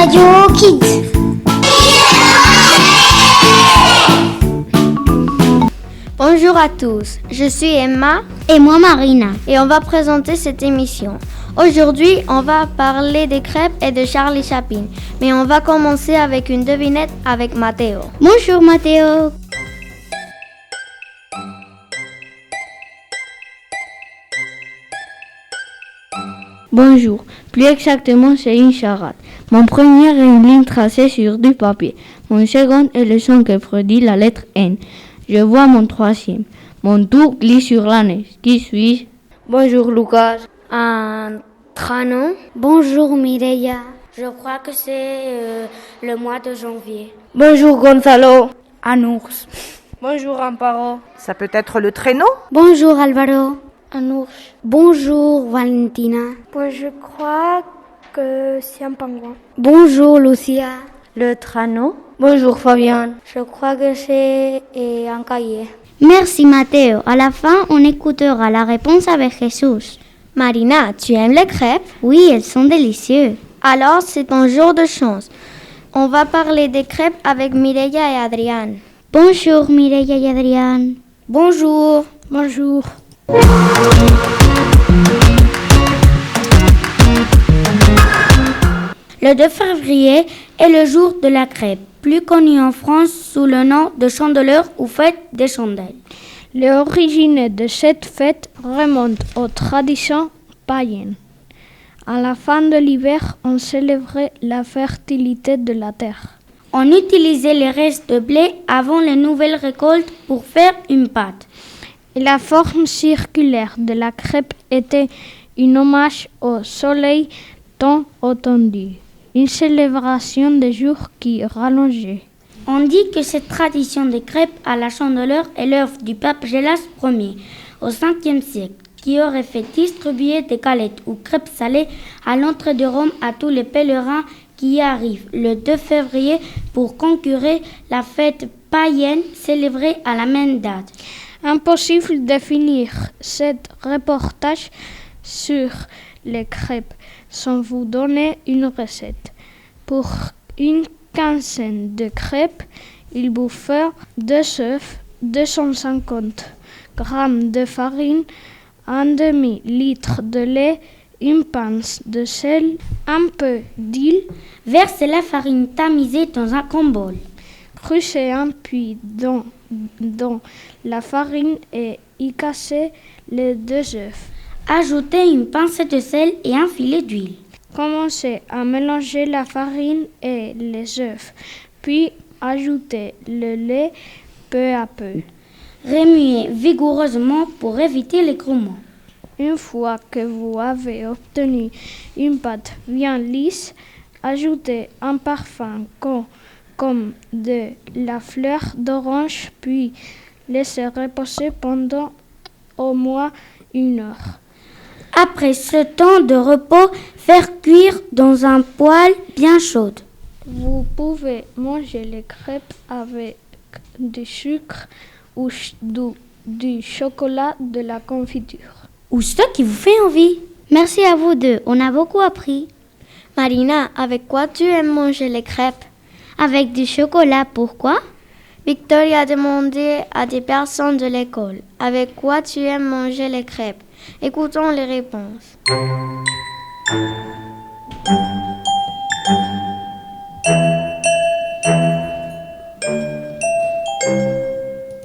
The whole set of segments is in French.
Radio Kids. Bonjour à tous, je suis Emma et moi Marina et on va présenter cette émission. Aujourd'hui, on va parler des crêpes et de Charlie Chaplin, mais on va commencer avec une devinette avec Matteo. Bonjour Matteo. Bonjour, plus exactement c'est une charade. Mon premier est une ligne tracée sur du papier. Mon second est le son que produit la lettre N. Je vois mon troisième. Mon tour glisse sur la neige. Qui suis-je? Bonjour Lucas. Un traîneau. Bonjour Mireia. Je crois que c'est le mois de janvier. Bonjour Gonzalo. Un ours. Bonjour Amparo. Ça peut être le traîneau. Bonjour Alvaro. Un ours. Bonjour Valentina. Je crois que c'est un pingouin. Bonjour Lucia. Le traîneau. Bonjour Fabian. Je crois que c'est un cahier. Merci Matteo. À la fin, on écoutera la réponse avec Jesús. Marina, tu aimes les crêpes? Oui, elles sont délicieuses. Alors, c'est ton jour de chance. On va parler des crêpes avec Mireia et Adrián. Bonjour Mireia et Adrián. Bonjour. Bonjour. Le 2 février est le jour de la crêpe, plus connu en France sous le nom de Chandeleur ou fête des chandelles. L'origine de cette fête remonte aux traditions païennes. À la fin de l'hiver, on célébrait la fertilité de la terre. On utilisait les restes de blé avant les nouvelles récoltes pour faire une pâte. Et la forme circulaire de la crêpe était un hommage au soleil tant attendu, une célébration des jours qui rallongeait. On dit que cette tradition des crêpes à la chandeleur est l'œuvre du pape Gélas Ier au 5e siècle, qui aurait fait distribuer des galettes ou crêpes salées à l'entrée de Rome à tous les pèlerins qui y arrivent le 2 février pour concourir la fête païenne célébrée à la même date. Impossible de finir ce reportage sur les crêpes sans vous donner une recette. Pour une quinzaine de crêpes, il vous faut 2 œufs, 250 g de farine, un demi-litre de lait, une pince de sel, un peu d'huile. Versez la farine tamisée dans un grand bol. Creusez un puits dans la farine et y cassez les 2 œufs. Ajoutez une pincée de sel et un filet d'huile. Commencez à mélanger la farine et les œufs, puis ajoutez le lait peu à peu. Remuez vigoureusement pour éviter les grumons. Une fois que vous avez obtenu une pâte bien lisse, ajoutez un parfum comme de la fleur d'orange, puis laissez reposer pendant au moins 1 heure. Après ce temps de repos, faire cuire dans un poêle bien chaud. Vous pouvez manger les crêpes avec du sucre ou du chocolat, de la confiture. Ou ce qui vous fait envie. Merci à vous deux, on a beaucoup appris. Marina, avec quoi tu aimes manger les crêpes? Avec du chocolat, pourquoi? Victoria a demandé à des personnes de l'école, avec quoi tu aimes manger les crêpes? Écoutons les réponses.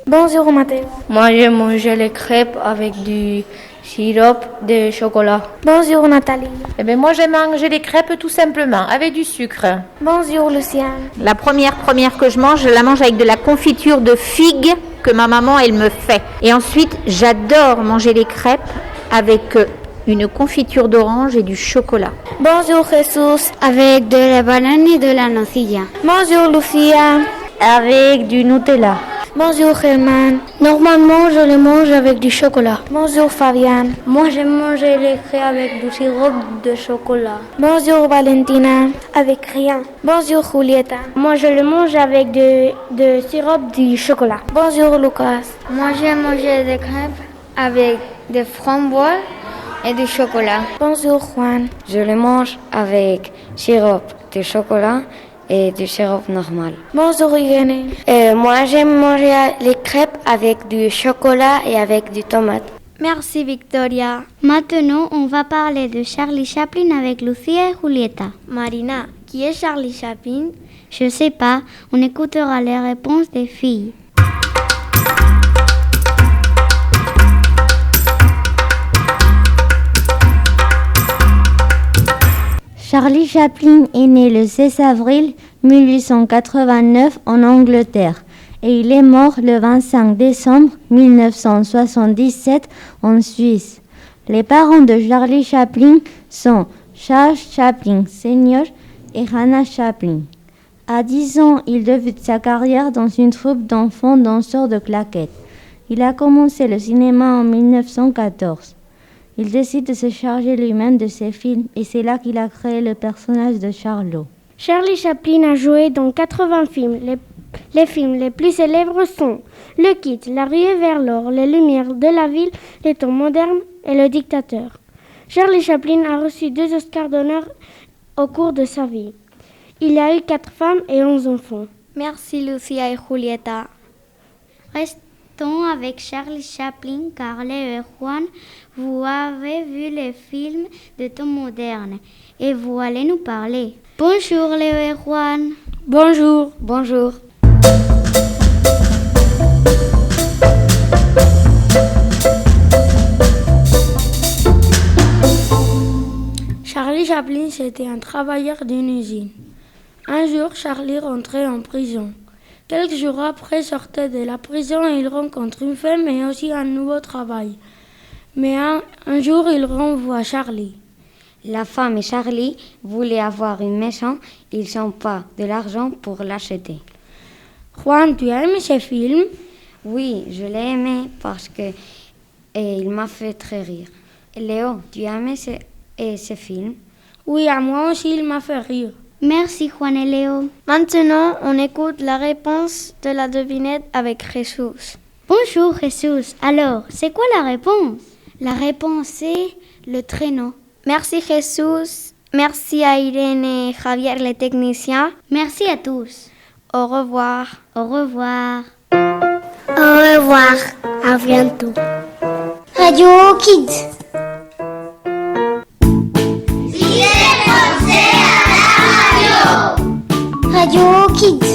Bonjour Mathéo. Moi j'ai mangé les crêpes avec du sirop de chocolat. Bonjour Nathalie. Eh bien, moi, j'ai mangé les crêpes tout simplement, avec du sucre. Bonjour Luciane. La première que je la mange avec de la confiture de figues que ma maman, elle me fait. Et ensuite, j'adore manger les crêpes avec une confiture d'orange et du chocolat. Bonjour Jesus. Avec de la banane et de la nocilla. Bonjour Lucia. Avec du Nutella. Bonjour Herman. Normalement, je les mange avec du chocolat. Bonjour Fabian. Moi, j'ai mangé les crêpes avec du sirop de chocolat. Bonjour Valentina. Avec rien. Bonjour Julieta. Moi, je le mange avec de sirop de chocolat. Bonjour Lucas. Moi, j'ai mangé des crêpes avec des framboises et du chocolat. Bonjour Juan. Je le mange avec sirop de chocolat et du sirop normal. Bonjour Irene. Moi, j'aime manger les crêpes avec du chocolat et avec du tomate. Merci Victoria. Maintenant, on va parler de Charlie Chaplin avec Lucia et Julieta. Marina, qui est Charlie Chaplin? Je sais pas, on écoutera les réponses des filles. Charlie Chaplin est né le 16 avril 1889 en Angleterre et il est mort le 25 décembre 1977 en Suisse. Les parents de Charlie Chaplin sont Charles Chaplin Sr. et Hannah Chaplin. À 10 ans, il débute sa carrière dans une troupe d'enfants danseurs de claquettes. Il a commencé le cinéma en 1914. Il décide de se charger lui-même de ses films et c'est là qu'il a créé le personnage de Charlot. Charlie Chaplin a joué dans 80 films. Les films les plus célèbres sont Le Kid, La ruée vers l'or, Les Lumières de la ville, Les temps modernes et Le Dictateur. Charlie Chaplin a reçu 2 Oscars d'honneur au cours de sa vie. Il a eu 4 femmes et 11 enfants. Merci Lucia et Julieta. Restons avec Charlie Chaplin car Léo et Juan, vous avez vu les films de temps moderne et vous allez nous parler. Bonjour Léo et Juan. Bonjour. Bonjour. Charlie Chaplin, c'était un travailleur d'une usine. Un jour, Charlie rentrait en prison. Quelques jours après, sortait de la prison et il rencontre une femme et aussi un nouveau travail. Mais un jour, il renvoie Charlie. La femme et Charlie voulaient avoir une maison. Ils n'ont pas de l'argent pour l'acheter. Juan, tu as aimé ce film? Oui, je l'ai aimé parce que il m'a fait très rire. Léo, tu as aimé ce film? Oui, à moi aussi, il m'a fait rire. Merci Juan et Léo. Maintenant, on écoute la réponse de la devinette avec Jesus. Bonjour Jesus. Alors, c'est quoi la réponse? La réponse est le traîneau. Merci Jesus. Merci à Irène et Javier, les techniciens. Merci à tous. Au revoir. Au revoir. Au revoir. À bientôt. Radio Kids. Radio Kids.